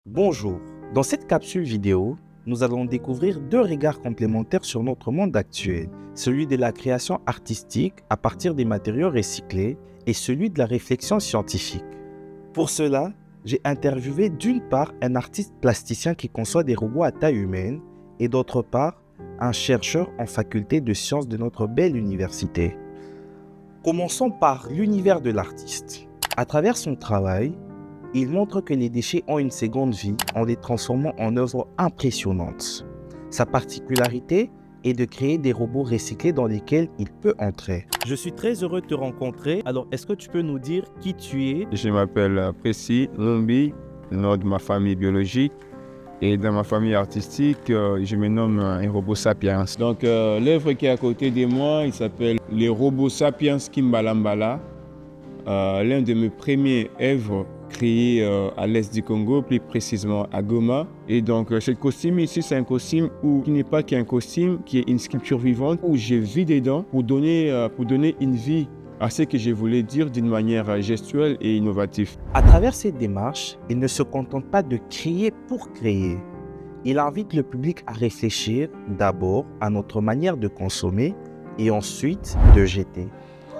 Bonjour, dans cette capsule vidéo, nous allons découvrir deux regards complémentaires sur notre monde actuel, celui de la création artistique à partir des matériaux recyclés et celui de la réflexion scientifique. Pour cela, j'ai interviewé d'une part un artiste plasticien qui conçoit des robots à taille humaine et d'autre part un chercheur en faculté de sciences de notre belle université. Commençons par l'univers de l'artiste. À travers son travail, il montre que les déchets ont une seconde vie en les transformant en œuvres impressionnantes. Sa particularité est de créer des robots recyclés dans lesquels il peut entrer. Je suis très heureux de te rencontrer. Alors, est-ce que tu peux nous dire qui tu es? Je m'appelle Précy Lumbi, nom de ma famille biologique. Et dans ma famille artistique, je me nomme un robot sapiens. Donc, l'œuvre qui est à côté de moi, il s'appelle les robots sapiens Kimbalambala. L'un de mes premiers œuvres créé à l'est du Congo, plus précisément à Goma. Et donc, ce costume ici, c'est un costume qui n'est pas qu'un costume, qui est une sculpture vivante où je vis dedans pour donner une vie à ce que je voulais dire d'une manière gestuelle et innovative. À travers cette démarche, il ne se contente pas de créer pour créer. Il invite le public à réfléchir d'abord à notre manière de consommer et ensuite de jeter.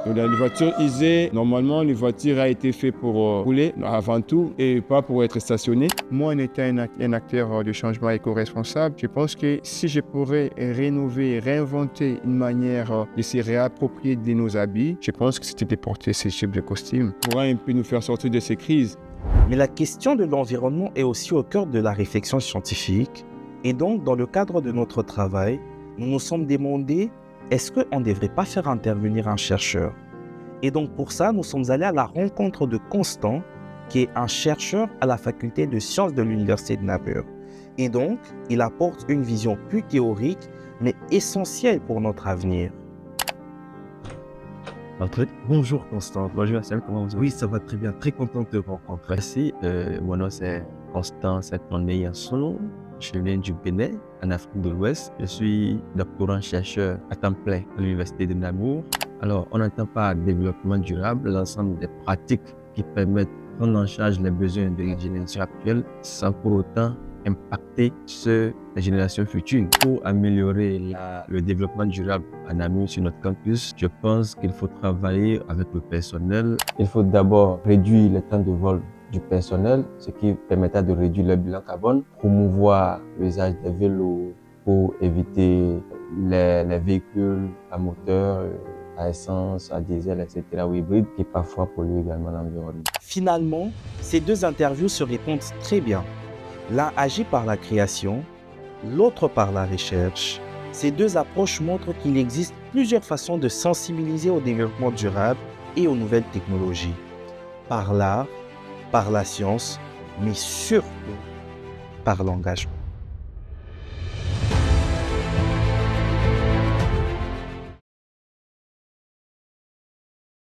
Donc, dans les voitures usées, normalement, les voitures a été fait pour rouler avant tout et pas pour être stationnées. Moi, en étant un acteur de changement éco-responsable, je pense que si je pourrais rénover, réinventer une manière de se réapproprier de nos habits, je pense que c'était de porter ce type de costume pour un peu nous faire sortir de ces crises. Mais la question de l'environnement est aussi au cœur de la réflexion scientifique. Et donc, dans le cadre de notre travail, nous nous sommes demandé est-ce qu'on ne devrait pas faire intervenir un chercheur? Et donc pour ça, nous sommes allés à la rencontre de Constant, qui est un chercheur à la faculté de sciences de l'université de Namur. Et donc, il apporte une vision plus théorique, mais essentielle pour notre avenir. Bonjour Constant. Bonjour Marcel, comment vous allez? Oui, ça va très bien. Très content de te rencontrer. Merci, mon nom c'est Constant Saint-André-Yansolo. Je viens du Bénin, en Afrique de l'Ouest. Je suis doctorant-chercheur à temps plein à l'université de Namur. Alors, on entend par développement durable l'ensemble des pratiques qui permettent de prendre en charge les besoins de la génération actuelle sans pour autant impacter ceux des générations futures. Pour améliorer le développement durable à Namur sur notre campus, je pense qu'il faut travailler avec le personnel. Il faut d'abord réduire le temps de vol du personnel, ce qui permettra de réduire le bilan carbone, promouvoir l'usage des vélos pour éviter les véhicules à moteur, à essence, à diesel, etc. ou hybrides, qui parfois polluent également l'environnement. Finalement, ces deux interviews se répondent très bien. L'un agit par la création, l'autre par la recherche. Ces deux approches montrent qu'il existe plusieurs façons de sensibiliser au développement durable et aux nouvelles technologies. Par l'art, par la science, mais surtout par l'engagement.